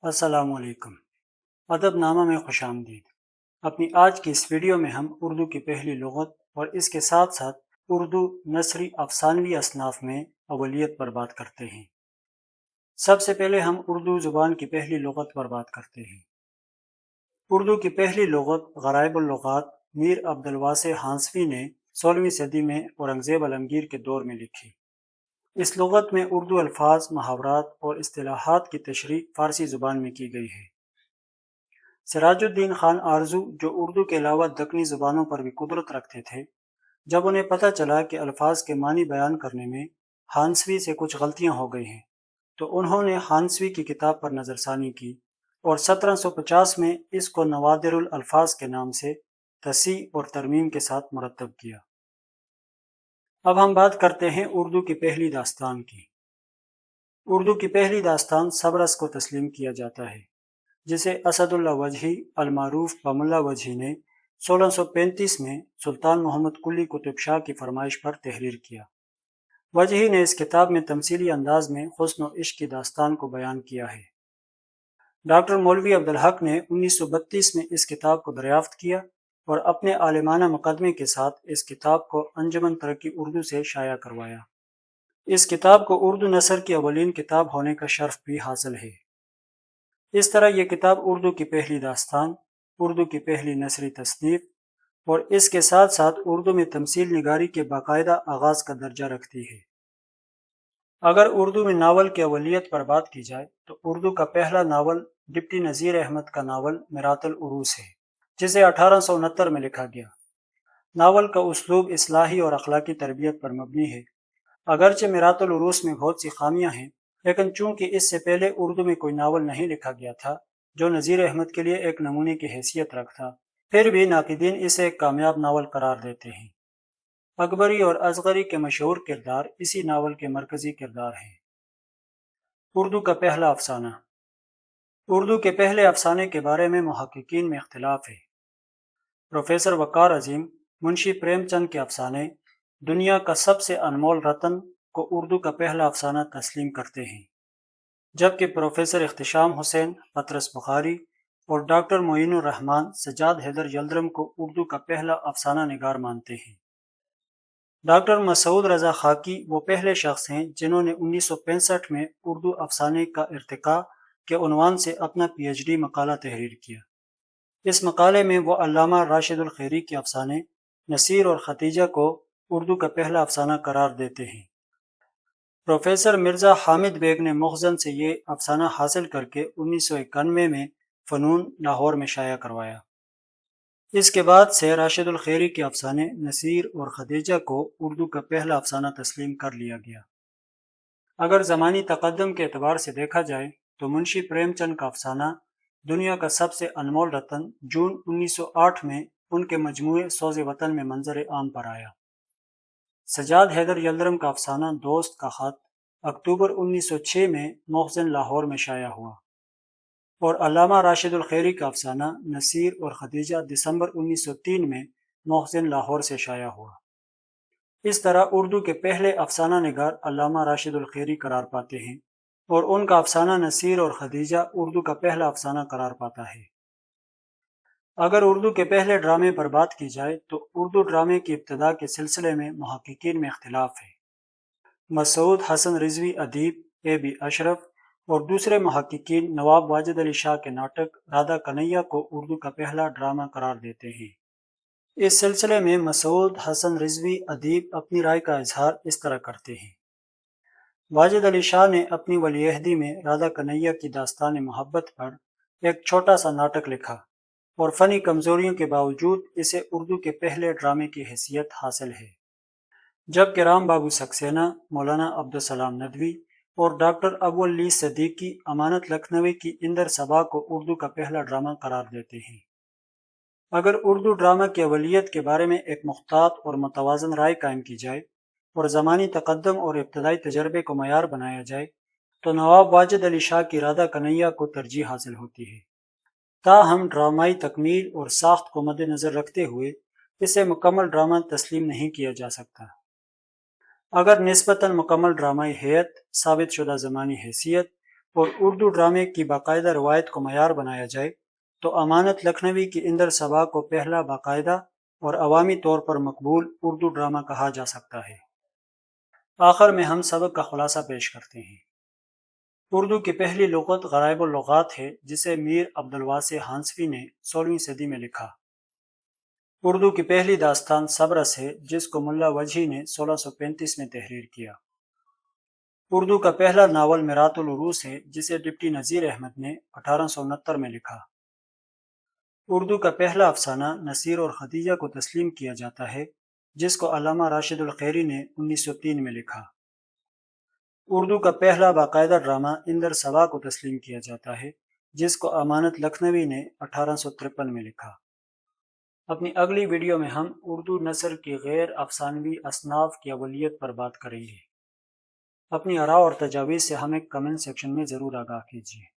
السلام علیکم۔ ادب نامہ میں خوش آمدید۔ اپنی آج کی اس ویڈیو میں ہم اردو کی پہلی لغت اور اس کے ساتھ ساتھ اردو نثری افسانوی اصناف میں اولیت پر بات کرتے ہیں۔ سب سے پہلے ہم اردو زبان کی پہلی لغت پر بات کرتے ہیں۔ اردو کی پہلی لغت غرائب اللغات میر عبدالواسع ہانسوی نے 16ویں صدی میں اورنگزیب عالمگیر کے دور میں لکھی۔ اس لغت میں اردو الفاظ، محاورات اور اصطلاحات کی تشریح فارسی زبان میں کی گئی ہے۔ سراج الدین خان آرزو، جو اردو کے علاوہ دکنی زبانوں پر بھی قدرت رکھتے تھے، جب انہیں پتہ چلا کہ الفاظ کے معنی بیان کرنے میں ہانسوی سے کچھ غلطیاں ہو گئی ہیں، تو انہوں نے ہانسوی کی کتاب پر نظر ثانی کی اور 1750 میں اس کو نوادر الالفاظ کے نام سے تصحیح اور ترمیم کے ساتھ مرتب کیا۔ اب ہم بات کرتے ہیں اردو کی پہلی داستان کی۔ اردو کی پہلی داستان سبرس کو تسلیم کیا جاتا ہے، جسے اسد اللہ وجہی المعروف بملا وجہی نے 1635 میں سلطان محمد قلی قطب شاہ کی فرمائش پر تحریر کیا۔ وجہی نے اس کتاب میں تمثیلی انداز میں حسن و عشق کی داستان کو بیان کیا ہے۔ ڈاکٹر مولوی عبدالحق نے 1932 میں اس کتاب کو دریافت کیا اور اپنے عالمانہ مقدمے کے ساتھ اس کتاب کو انجمن ترقی اردو سے شائع کروایا۔ اس کتاب کو اردو نثر کی اولین کتاب ہونے کا شرف بھی حاصل ہے۔ اس طرح یہ کتاب اردو کی پہلی داستان، اردو کی پہلی نثری تصنیف اور اس کے ساتھ ساتھ اردو میں تمثیل نگاری کے باقاعدہ آغاز کا درجہ رکھتی ہے۔ اگر اردو میں ناول کی اولیت پر بات کی جائے تو اردو کا پہلا ناول ڈپٹی نذیر احمد کا ناول میرات العروس ہے، جسے 1869 میں لکھا گیا۔ ناول کا اسلوب اصلاحی اور اخلاقی تربیت پر مبنی ہے۔ اگرچہ میرات العروس میں بہت سی خامیاں ہیں، لیکن چونکہ اس سے پہلے اردو میں کوئی ناول نہیں لکھا گیا تھا جو نذیر احمد کے لیے ایک نمونے کی حیثیت رکھتا، پھر بھی ناقدین اسے ایک کامیاب ناول قرار دیتے ہیں۔ اکبری اور اصغری کے مشہور کردار اسی ناول کے مرکزی کردار ہیں۔ اردو کا پہلا افسانہ۔ اردو کے پہلے افسانے کے بارے میں محققین میں اختلاف ہے۔ پروفیسر وقار عظیم منشی پریم چند کے افسانے دنیا کا سب سے انمول رتن کو اردو کا پہلا افسانہ تسلیم کرتے ہیں، جبکہ پروفیسر اختشام حسین پطرس بخاری اور ڈاکٹر معین الرحمن سجاد حیدر یلدرم کو اردو کا پہلا افسانہ نگار مانتے ہیں۔ ڈاکٹر مسعود رضا خاکی وہ پہلے شخص ہیں جنہوں نے 1965 میں اردو افسانے کا ارتقاء کے عنوان سے اپنا پی ایچ ڈی مقالہ تحریر کیا۔ اس مقالے میں وہ علامہ راشد الخیری کے افسانے نصیر اور ختیجہ کو اردو کا پہلا افسانہ قرار دیتے ہیں۔ پروفیسر مرزا حامد بیگ نے مخزن سے یہ افسانہ حاصل کر کے 1991 میں فنون لاہور میں شائع کروایا۔ اس کے بعد سے راشد الخیری کے افسانے نصیر اور خدیجہ کو اردو کا پہلا افسانہ تسلیم کر لیا گیا۔ اگر زمانی تقدم کے اعتبار سے دیکھا جائے تو منشی پریم چند کا افسانہ دنیا کا سب سے انمول رتن جون 1908 میں ان کے مجموعے سوز وطن میں منظر عام پر آیا۔ سجاد حیدر یلدرم کا افسانہ دوست کا خط اکتوبر 1906 میں مخزن لاہور میں شائع ہوا، اور علامہ راشد الخیری کا افسانہ نصیر اور خدیجہ دسمبر 1903 میں مخزن لاہور سے شائع ہوا۔ اس طرح اردو کے پہلے افسانہ نگار علامہ راشد الخیری قرار پاتے ہیں اور ان کا افسانہ نصیر اور خدیجہ اردو کا پہلا افسانہ قرار پاتا ہے۔ اگر اردو کے پہلے ڈرامے پر بات کی جائے تو اردو ڈرامے کی ابتدا کے سلسلے میں محققین میں اختلاف ہے۔ مسعود حسن رضوی ادیب، اے بی اشرف اور دوسرے محققین نواب واجد علی شاہ کے ناٹک رادھا کنیا کو اردو کا پہلا ڈرامہ قرار دیتے ہیں۔ اس سلسلے میں مسعود حسن رضوی ادیب اپنی رائے کا اظہار اس طرح کرتے ہیں۔ واجد علی شاہ نے اپنی ولی عہدی میں رادھا کنیا کی داستان محبت پر ایک چھوٹا سا ناٹک لکھا اور فنی کمزوریوں کے باوجود اسے اردو کے پہلے ڈرامے کی حیثیت حاصل ہے، جبکہ رام بابو سکسینہ، مولانا عبدالسلام ندوی اور ڈاکٹر ابو اللی صدیقی امانت لکھنوی کی اندر صبا کو اردو کا پہلا ڈرامہ قرار دیتے ہیں۔ اگر اردو ڈرامہ کی اولیت کے بارے میں ایک محتاط اور متوازن رائے قائم کی جائے اور زمانی تقدم اور ابتدائی تجربے کو معیار بنایا جائے تو نواب واجد علی شاہ کی رادھا کنیا کو ترجیح حاصل ہوتی ہے۔ تاہم ڈرامائی تکمیل اور ساخت کو مد نظر رکھتے ہوئے اسے مکمل ڈرامہ تسلیم نہیں کیا جا سکتا۔ اگر نسبتاً مکمل ڈرامائی ہیئت، ثابت شدہ زمانی حیثیت اور اردو ڈرامے کی باقاعدہ روایت کو معیار بنایا جائے تو امانت لکھنوی کی اندر صبا کو پہلا باقاعدہ اور عوامی طور پر مقبول اردو ڈرامہ کہا جا سکتا ہے۔ آخر میں ہم سبق کا خلاصہ پیش کرتے ہیں۔ اردو کی پہلی لغت غرائب اللغات ہے جسے میر عبدالواسع ہانسوی نے 16ویں صدی میں لکھا۔ اردو کی پہلی داستان صبرس ہے جس کو ملا وجہی نے 1635 میں تحریر کیا۔ اردو کا پہلا ناول میرات العروس ہے جسے ڈپٹی نذیر احمد نے 1869 میں لکھا۔ اردو کا پہلا افسانہ نصیر اور خدیجہ کو تسلیم کیا جاتا ہے جس کو علامہ راشد الخیری نے 1903 میں لکھا۔ اردو کا پہلا باقاعدہ ڈرامہ اندر صبا کو تسلیم کیا جاتا ہے جس کو امانت لکھنوی نے 1853 میں لکھا۔ اپنی اگلی ویڈیو میں ہم اردو نثر کی غیر افسانوی اصناف کی اولویت پر بات کریں گے۔ اپنی آراء اور تجاویز سے ہمیں کمنٹ سیکشن میں ضرور آگاہ کیجیے۔